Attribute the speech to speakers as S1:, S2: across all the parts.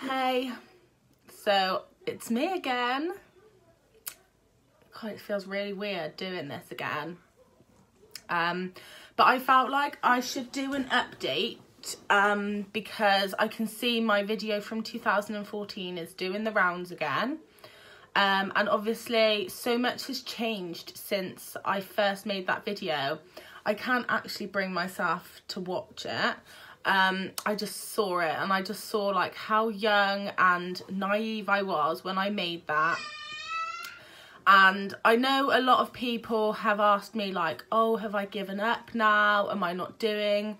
S1: Hey, so it's me again. God, it feels really weird doing this again. But I felt like I should do an update because I can see my video from 2014 is doing the rounds again. And obviously so much has changed since I first made that video. I can't actually bring myself to watch it. I just saw it and I just saw like how young and naive I was when I made that. And I know a lot of people have asked me like, oh, have I given up now? Am I not doing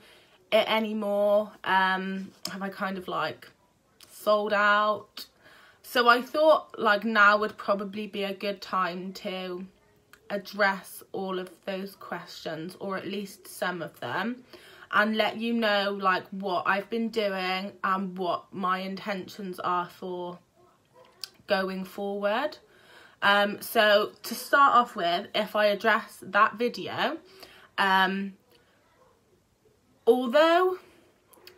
S1: it anymore? Have I kind of like sold out? So I thought like now would probably be a good time to address all of those questions, or at least some of them, and let you know like what I've been doing and what my intentions are for going forward. So to start off with, if I address that video, although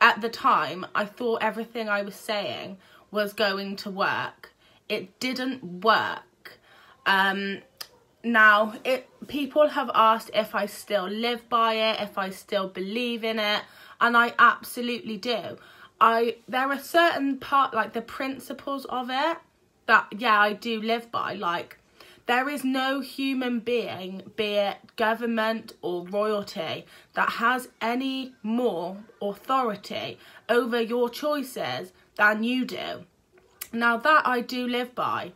S1: at the time I thought everything I was saying was going to work, it didn't work. Now, people have asked if I still live by it, if I still believe in it, and I absolutely do. There are certain like the principles of it that, yeah, I do live by. Like, there is no human being, be it government or royalty, that has any more authority over your choices than you do. Now, that I do live by.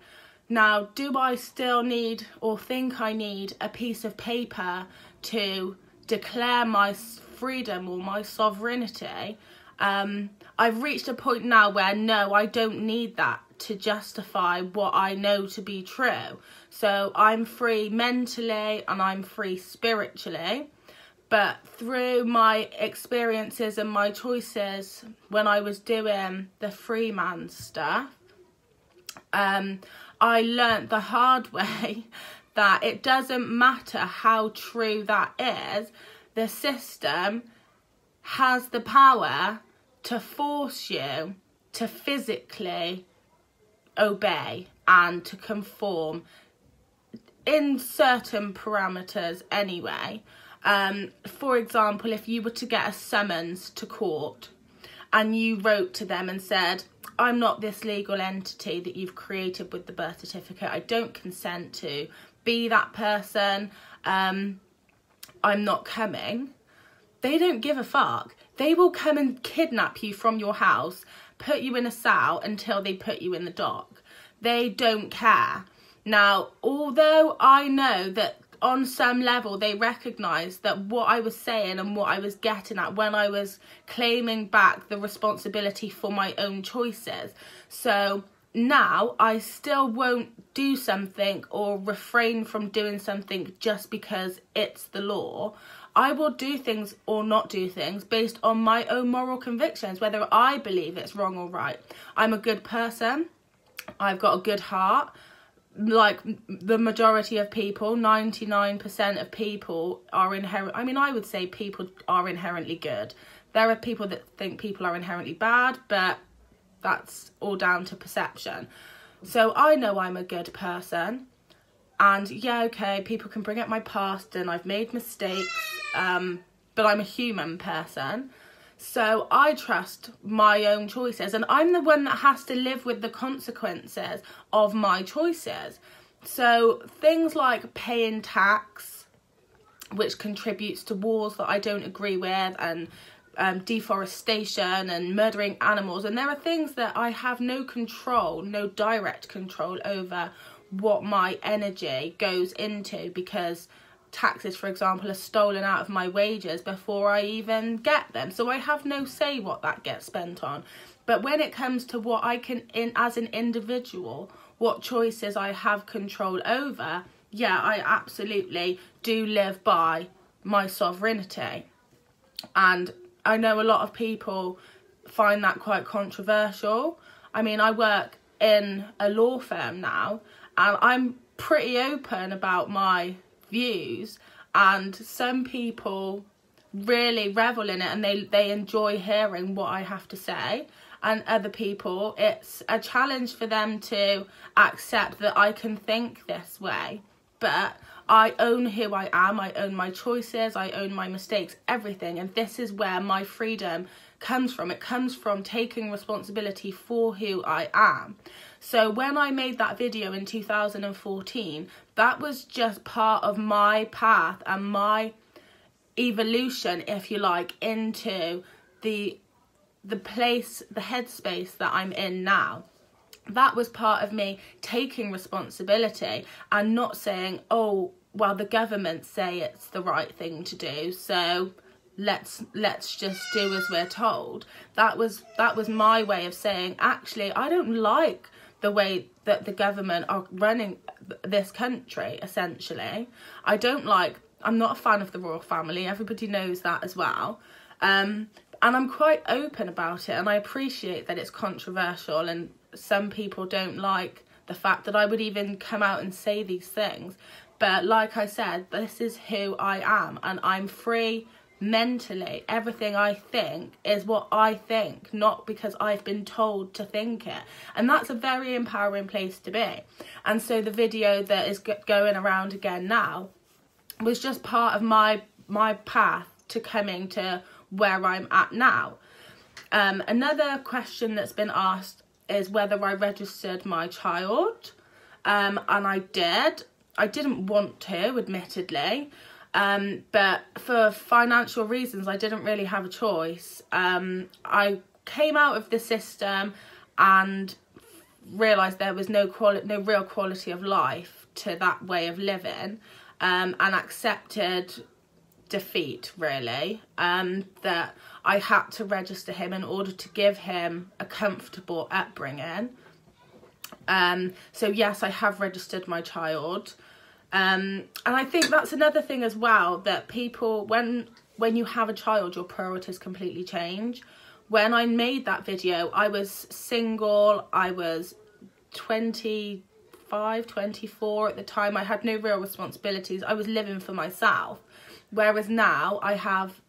S1: Now, do I still need or think I need a piece of paper to declare my freedom or my sovereignty? I've reached a point now where no, I don't need that to justify what I know to be true. So I'm free mentally and I'm free spiritually. But through my experiences and my choices when I was doing the free man stuff, I learnt the hard way that it doesn't matter how true that is, the system has the power to force you to physically obey and to conform in certain parameters anyway. For example, if you were to get a summons to court and you wrote to them and said, I'm not this legal entity that you've created with the birth certificate. I don't consent to be that person. I'm not coming. They don't give a fuck. They will come and kidnap you from your house, put you in a cell until they put you in the dock. They don't care. Now, although I know that on some level they recognise that what I was saying and what I was getting at when I was claiming back the responsibility for my own choices. So now I still won't do something or refrain from doing something just because it's the law. I will do things or not do things based on my own moral convictions, whether I believe it's wrong or right. I'm a good person. I've got a good heart. Like the majority of people, 99% of people are I would say people are inherently good. There are people that think people are inherently bad, but that's all down to perception. So I know I'm a good person, and yeah, okay, people can bring up my past and I've made mistakes, but I'm a human person. So I trust my own choices, and I'm the one that has to live with the consequences of my choices. So things like paying tax, which contributes to wars that I don't agree with, and deforestation and murdering animals. And there are things that I have no control, no direct control over what my energy goes into, because taxes, for example, are stolen out of my wages before I even get them. So I have no say what that gets spent on. But when it comes to what I can, as an individual, what choices I have control over, yeah, I absolutely do live by my sovereignty. And I know a lot of people find that quite controversial. I mean, I work in a law firm now, and I'm pretty open about my views, and some people really revel in it and they enjoy hearing what I have to say, and other people, it's a challenge for them to accept that I can think this way. But I own who I am, I own my choices, I own my mistakes, everything. And this is where my freedom comes from. It comes from taking responsibility for who I am. So when I made that video in 2014, that was just part of my path and my evolution, if you like, into the place, the headspace that I'm in now. That was part of me taking responsibility and not saying, oh, well, the government say it's the right thing to do, so let's just do as we're told. That was my way of saying, actually, I don't like the way that the government are running this country, essentially. I'm not a fan of the royal family. Everybody knows that as well. And I'm quite open about it, and I appreciate that it's controversial and some people don't like the fact that I would even come out and say these things. But like I said, this is who I am, and I'm free mentally. Everything I think is what I think, not because I've been told to think it. And that's a very empowering place to be. And so the video that is going around again now was just part of my path to coming to where I'm at now. Another question that's been asked is whether I registered my child, and I did. I didn't want to, admittedly, but for financial reasons I didn't really have a choice. I came out of the system and realised there was no real quality of life to that way of living, and accepted defeat, really, that I had to register him in order to give him a comfortable upbringing. So yes, I have registered my child, and I think that's another thing as well, that people, when you have a child, your priorities completely change. When I made that video, I was single, I was 25, 24 at the time. I had no real responsibilities. I was living for myself. Whereas now I have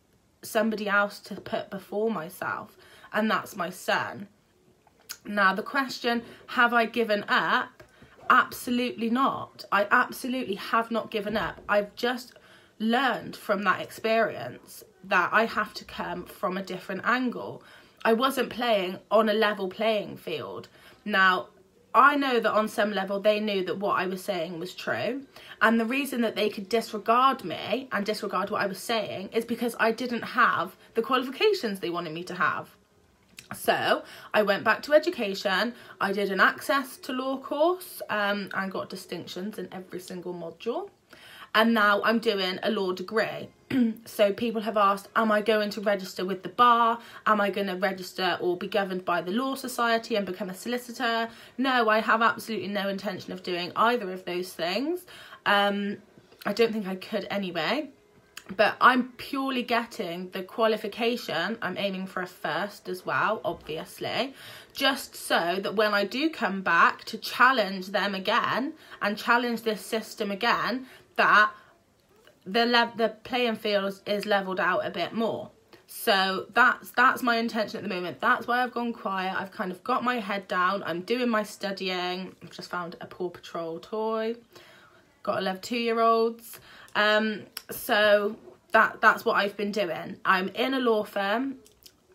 S1: somebody else to put before myself, and that's my son. Now the question, have I given up? Absolutely not. I absolutely have not given up. I've just learned from that experience that I have to come from a different angle. I wasn't playing on a level playing field. Now, I know that on some level they knew that what I was saying was true, and the reason that they could disregard me and disregard what I was saying is because I didn't have the qualifications they wanted me to have. So I went back to education, I did an access to law course, and got distinctions in every single module, and now I'm doing a law degree. So people have asked, am I going to register with the bar? Am I going to register or be governed by the Law Society and become a solicitor? No, I have absolutely no intention of doing either of those things. I don't think I could anyway. But I'm purely getting the qualification. I'm aiming for a first as well, obviously, just so that when I do come back to challenge them again and challenge this system again, that the playing field is levelled out a bit more. So that's my intention at the moment. That's why I've gone quiet. I've kind of got my head down. I'm doing my studying. I've just found a Paw Patrol toy. Gotta love 2-year-olds. So that's what I've been doing. I'm in a law firm,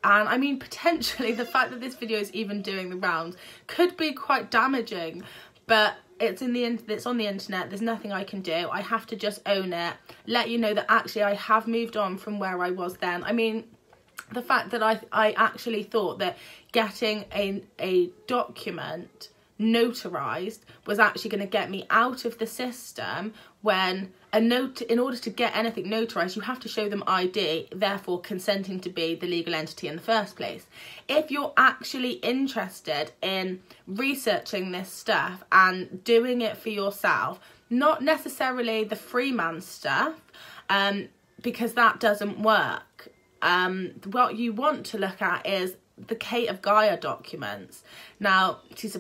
S1: and I mean, potentially the fact that this video is even doing the rounds could be quite damaging, but it's on the internet. There's nothing I can do. I have to just own it, let you know that actually I have moved on from where I was then. I mean, the fact that I actually thought that getting a document notarized was actually going to get me out of the system, when in order to get anything notarized you have to show them ID, therefore consenting to be the legal entity in the first place. If you're actually interested in researching this stuff and doing it for yourself, not necessarily the free man stuff, because that doesn't work, what you want to look at is the Kate of Gaia documents. Now, she's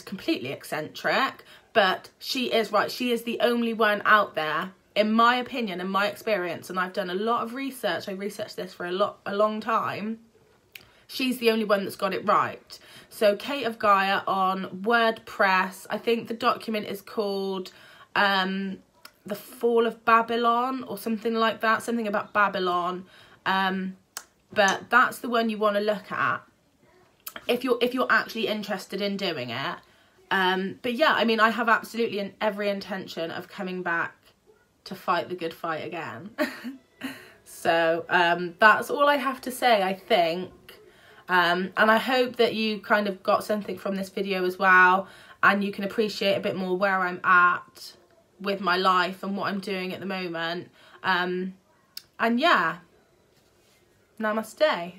S1: completely eccentric, but she is right. She is the only one out there, in my opinion, in my experience, and I've done a lot of research. I researched this for a long time. she's the only one that's got it right. So Kate of Gaia on WordPress. I think the document is called The Fall of Babylon or something like that, something about Babylon. But that's the one you want to look at if you're actually interested in doing it. But yeah, I mean, I have absolutely every intention of coming back to fight the good fight again. So that's all I have to say, I think. And I hope that you kind of got something from this video as well, and you can appreciate a bit more where I'm at with my life and what I'm doing at the moment. And yeah, namaste.